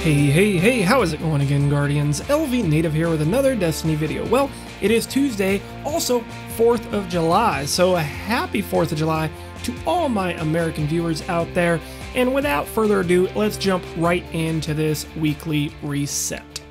Hey, how is it going again, Guardians? LVnative here with another Destiny video. Well, it is Tuesday, also 4th of July, so a happy 4th of July to all my American viewers out there. And without further ado, let's jump right into this weekly reset.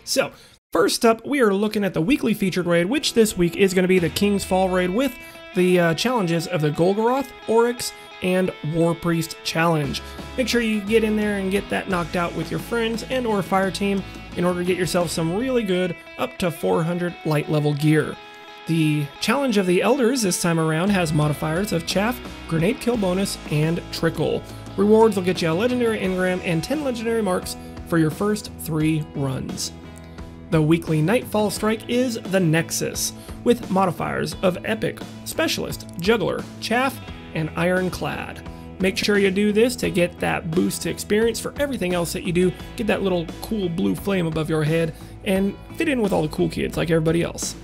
So, first up, we are looking at the weekly featured raid, which this week is going to be the King's Fall raid with the challenges of the Golgoroth, Oryx, and War Priest challenge. Make sure you get in there and get that knocked out with your friends and or fire team in order to get yourself some really good up to 400 light level gear. The challenge of the Elders this time around has modifiers of Chaff, Grenade Kill Bonus, and Trickle. Rewards will get you a legendary engram and 10 legendary marks for your first 3 runs. The weekly Nightfall strike is the Nexus, with modifiers of Epic, Specialist, Juggler, Chaff, and Ironclad. Make sure you do this to get that boost to experience for everything else that you do, get that little cool blue flame above your head, and fit in with all the cool kids like everybody else.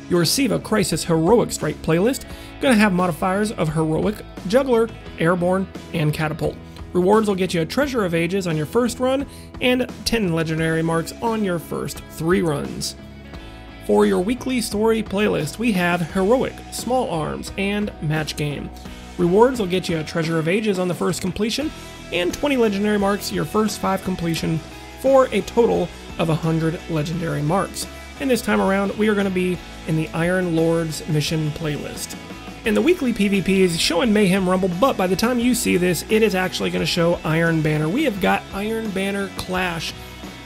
Your Siva Crisis Heroic Strike playlist gonna have modifiers of Heroic, Juggler, Airborne, and Catapult. Rewards will get you a Treasure of Ages on your first run, and 10 legendary marks on your first 3 runs. For your weekly story playlist, we have Heroic, Small Arms, and Match Game. Rewards will get you a Treasure of Ages on the first completion, and 20 legendary marks your first 5 completion, for a total of 100 legendary marks. And this time around, we are going to be in the Iron Lord's mission playlist. And the weekly PvP is showing Mayhem Rumble, but by the time you see this, it is actually going to show Iron Banner. We have got Iron Banner Clash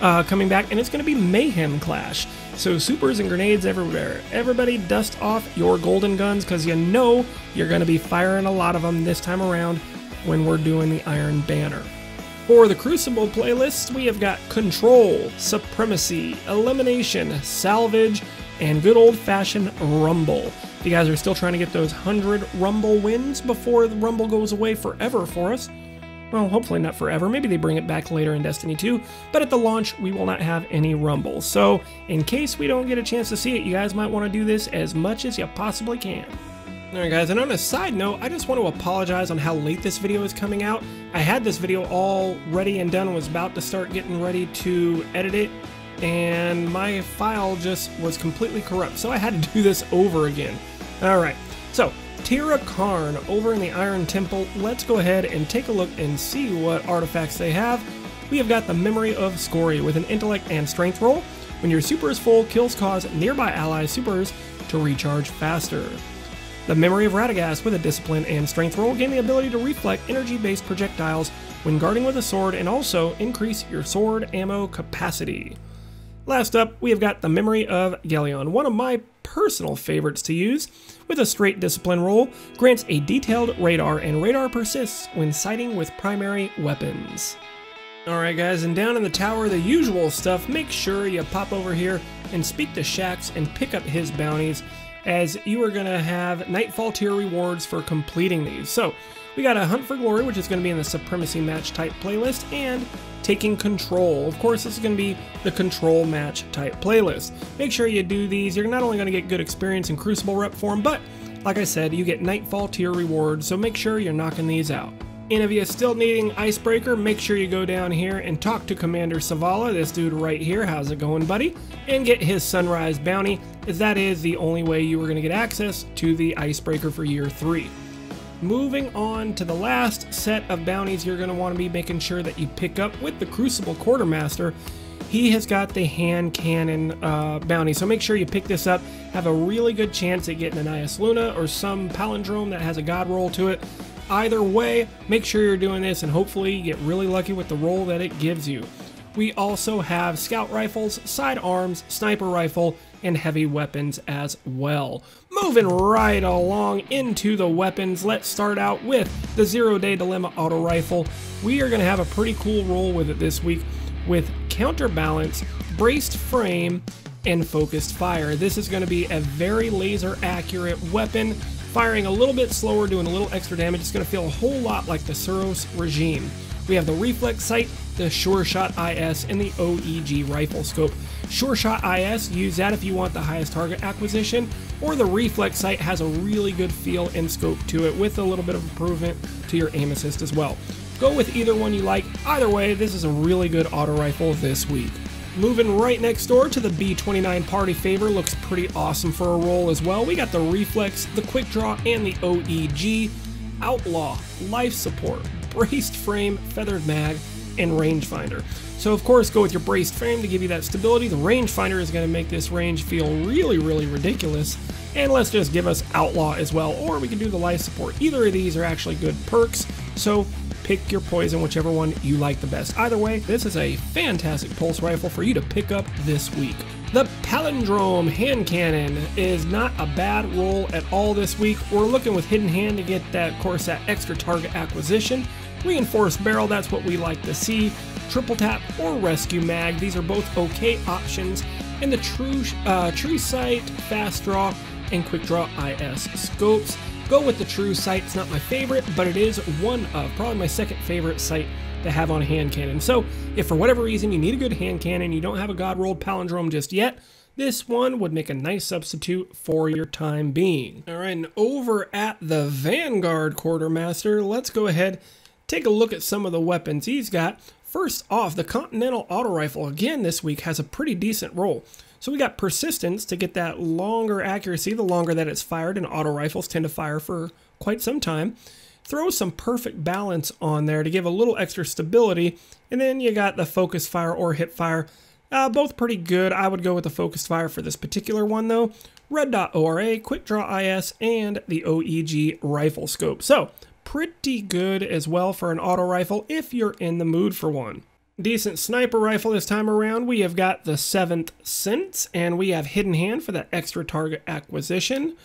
coming back, and it's going to be Mayhem Clash. So supers and grenades everywhere. Everybody dust off your golden guns, because you know you're going to be firing a lot of them this time around when we're doing the Iron Banner. For the Crucible playlists, we have got Control, Supremacy, Elimination, Salvage, and good old-fashioned Rumble. If you guys are still trying to get those 100 Rumble wins before the Rumble goes away forever for us, well, hopefully not forever. Maybe they bring it back later in Destiny 2, but at the launch, we will not have any Rumble. So, in case we don't get a chance to see it, you guys might want to do this as much as you possibly can. Alright guys, and on a side note, I just want to apologize on how late this video is coming out. I had this video all ready and done, was about to start getting ready to edit it, and my file just was completely corrupt, so I had to do this over again. Alright, so Tira Karn over in the Iron Temple. Let's go ahead and take a look and see what artifacts they have. We have got the Memory of Scory with an intellect and strength roll. When your super is full, kills cause nearby ally supers to recharge faster. The Memory of Radagast with a discipline and strength roll, gain the ability to reflect energy-based projectiles when guarding with a sword, and also increase your sword ammo capacity. Last up, we have got the Memory of Galleon, one of my personal favorites to use. With a straight discipline roll, grants a detailed radar, and radar persists when sighting with primary weapons. Alright guys, and down in the tower, the usual stuff. Make sure you pop over here and speak to Shax and pick up his bounties, as you are going to have Nightfall tier rewards for completing these. So, we got a Hunt for Glory, which is going to be in the Supremacy match type playlist, and Taking Control. Of course, this is going to be the Control match type playlist. Make sure you do these. You're not only going to get good experience in Crucible rep form, but like I said, you get Nightfall tier rewards, so make sure you're knocking these out. And if you're still needing Icebreaker, make sure you go down here and talk to Commander Savala, this dude right here. How's it going, buddy? And get his Sunrise bounty, as that is the only way you are going to get access to the Icebreaker for year 3. Moving on to the last set of bounties you're going to want to be making sure that you pick up with the Crucible Quartermaster. He has got the hand cannon bounty, so make sure you pick this up. Have a really good chance at getting an Ias Luna or some palindrome that has a god roll to it. Either way, make sure you're doing this, and hopefully you get really lucky with the roll that it gives you. We also have scout rifles, sidearms, sniper rifle, and heavy weapons as well. Moving right along into the weapons, let's start out with the 0-Day Dilemma auto rifle. We are going to have a pretty cool roll with it this week with counterbalance, braced frame, and focused fire. This is going to be a very laser accurate weapon, firing a little bit slower, doing a little extra damage. It's going to feel a whole lot like the Suros regime. We have the Reflex Sight, the Sure Shot IS, and the OEG Rifle Scope. Sure Shot IS, use that if you want the highest target acquisition, or the Reflex Sight has a really good feel and scope to it with a little bit of improvement to your aim assist as well. Go with either one you like. Either way, this is a really good auto rifle this week. Moving right next door to the B29 Party Favor, looks pretty awesome for a roll as well. We got the Reflex, the Quick Draw, and the OEG. Outlaw, Life Support, Braced Frame, Feathered Mag, and Rangefinder. So of course, go with your braced frame to give you that stability. The rangefinder is going to make this range feel really, really ridiculous. And let's just give us Outlaw as well, or we can do the Life Support. Either of these are actually good perks, so pick your poison, whichever one you like the best. Either way, this is a fantastic pulse rifle for you to pick up this week. The Palindrome Hand Cannon is not a bad roll at all this week. We're looking with Hidden Hand to get that, of course, that extra target acquisition. Reinforced Barrel, that's what we like to see. Triple Tap or Rescue Mag, these are both okay options. And the True Sight, Fast Draw, and Quick Draw IS scopes. Go with the True Sight. It's not my favorite, but it is one of probably my second favorite sight to have on a hand cannon. So if for whatever reason you need a good hand cannon, you don't have a God rolled palindrome just yet, this one would make a nice substitute for your time being. All right, and over at the Vanguard Quartermaster, let's go ahead, take a look at some of the weapons he's got. First off, the Continental Auto Rifle, again this week, has a pretty decent roll. So we got Persistence to get that longer accuracy, the longer that it's fired, and auto rifles tend to fire for quite some time. Throw some Perfect Balance on there to give a little extra stability, and then you got the Focus Fire or Hip Fire. Both pretty good. I would go with the Focus Fire for this particular one though. Red Dot ORA, Quick Draw IS, and the OEG Rifle Scope. So pretty good as well for an auto rifle if you're in the mood for one. Decent sniper rifle this time around. We have got the 7th Sense, and we have Hidden Hand for that extra target acquisition.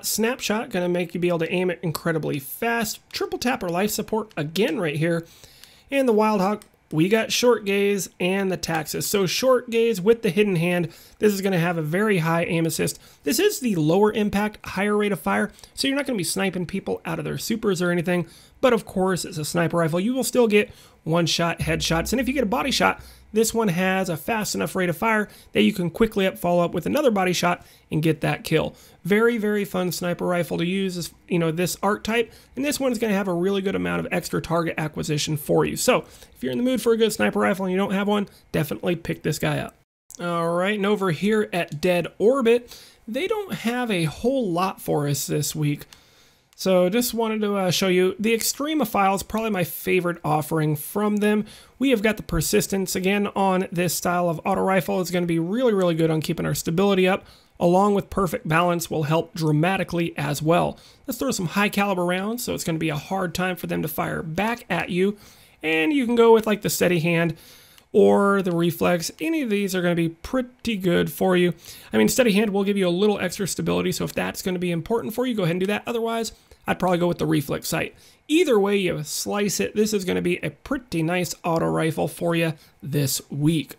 Snapshot, gonna make you be able to aim it incredibly fast. Triple Tap or Life Support again right here. And the Wild Hawk, we got Short Gaze and the Taxus. So Short Gaze with the Hidden Hand, this is gonna have a very high aim assist. This is the lower impact, higher rate of fire, so you're not gonna be sniping people out of their supers or anything. But of course, it's a sniper rifle. You will still get one-shot headshots. And if you get a body shot, this one has a fast enough rate of fire that you can quickly follow up with another body shot and get that kill. Very, very fun sniper rifle to use, this art type. And this one is going to have a really good amount of extra target acquisition for you. So if you're in the mood for a good sniper rifle and you don't have one, definitely pick this guy up. All right, and over here at Dead Orbit, they don't have a whole lot for us this week. So just wanted to show you the Extremophile is probably my favorite offering from them. We have got the Persistence again on this style of auto rifle. It's going to be really, really good on keeping our stability up, along with Perfect Balance will help dramatically as well. Let's throw some high caliber rounds, so it's going to be a hard time for them to fire back at you. And you can go with like the Steady Hand or the Reflex. Any of these are going to be pretty good for you. I mean, Steady Hand will give you a little extra stability, so if that's going to be important for you, go ahead and do that. Otherwise, I'd probably go with the Reflex Sight. Either way you slice it, this is going to be a pretty nice auto rifle for you this week.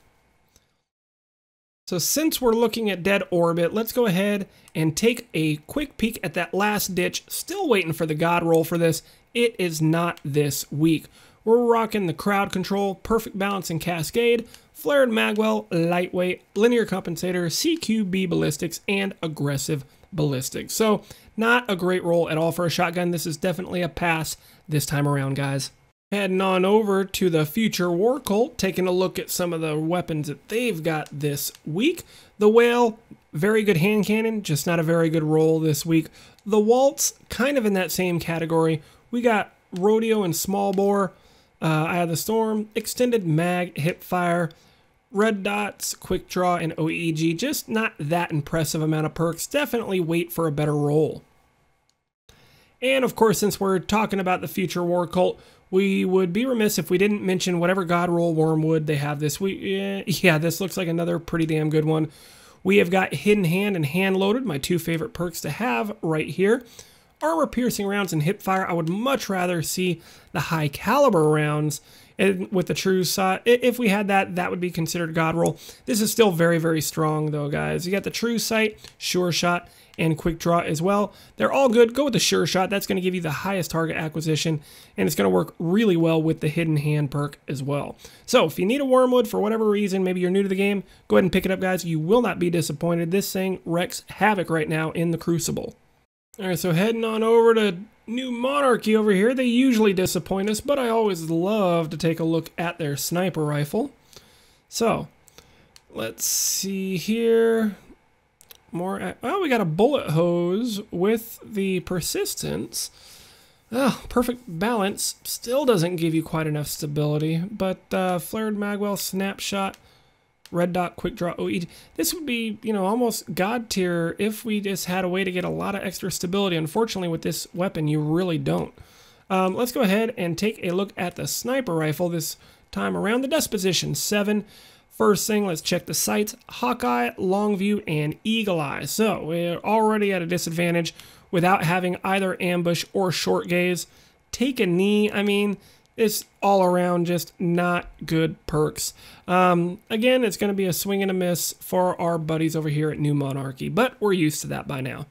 So since we're looking at Dead Orbit, let's go ahead and take a quick peek at that last ditch. Still waiting for the God roll for this. It is not this week. We're rocking the Crowd Control, Perfect Balance and Cascade, Flared Magwell, Lightweight, Linear Compensator, CQB Ballistics, and Aggressive Ballistics. So not a great roll at all for a shotgun. This is definitely a pass this time around, guys. Heading on over to the Future War Cult, taking a look at some of the weapons that they've got this week. The Whale, very good hand cannon, just not a very good roll this week. The Waltz, kind of in that same category. We got Rodeo and Small Bore, Eye of the Storm, Extended Mag, Hip Fire, Red Dots, Quick Draw, and OEG. Just not that impressive amount of perks. Definitely wait for a better roll. And of course, since we're talking about the Future War Cult, we would be remiss if we didn't mention whatever God roll Wormwood they have this week. Yeah, this looks like another pretty damn good one. We have got Hidden Hand and Hand Loaded, my two favorite perks to have right here. armor-piercing rounds and hipfire. I would much rather see the high-caliber rounds with the true sight. If we had that, that would be considered god roll. This is still very, very strong though, guys. You got the true sight, sure shot, and quick draw as well. They're all good. Go with the sure shot. That's going to give you the highest target acquisition, and it's going to work really well with the hidden hand perk as well. So if you need a wormwood for whatever reason, maybe you're new to the game, go ahead and pick it up, guys. You will not be disappointed. This thing wreaks havoc right now in the Crucible. All right, so heading on over to new Monarchy over here. They usually disappoint us, but I always love to take a look at their sniper rifle. So let's see here. Oh, we got a bullet hose with the persistence. Oh, perfect balance. Still doesn't give you quite enough stability, but flared magwell, snapshot, red dot, quick draw, OE. This would be, you know, almost god tier if we just had a way to get a lot of extra stability. Unfortunately, with this weapon, you really don't. Let's go ahead and take a look at the sniper rifle this time around. The desk position 7. First thing, let's check the sights. Hawkeye, long view, and eagle eye. So we're already at a disadvantage without having either ambush or short gaze. Take a knee. I mean, it's all around just not good perks. Again, it's going to be a swing and a miss for our buddies over here at New Monarchy, but we're used to that by now.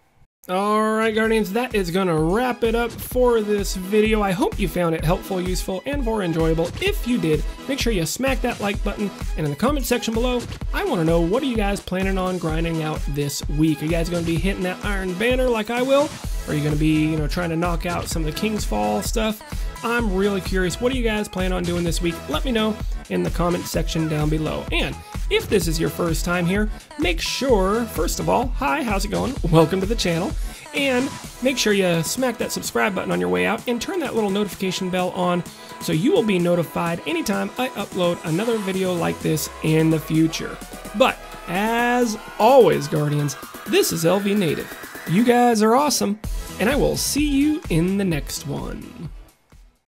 Alright, Guardians, that is going to wrap it up for this video. I hope you found it helpful, useful, and or enjoyable. If you did, make sure you smack that like button, and in the comment section below, I want to know, what are you guys planning on grinding out this week? Are you guys going to be hitting that Iron Banner like I will? Or are you going to be, you know, trying to knock out some of the King's Fall stuff? I'm really curious. What do you guys plan on doing this week? Let me know in the comment section down below. And if this is your first time here, make sure, first of all, hi, how's it going? Welcome to the channel. And make sure you smack that subscribe button on your way out and turn that little notification bell on so you will be notified anytime I upload another video like this in the future. But as always, Guardians, this is LVnative. You guys are awesome, and I will see you in the next one.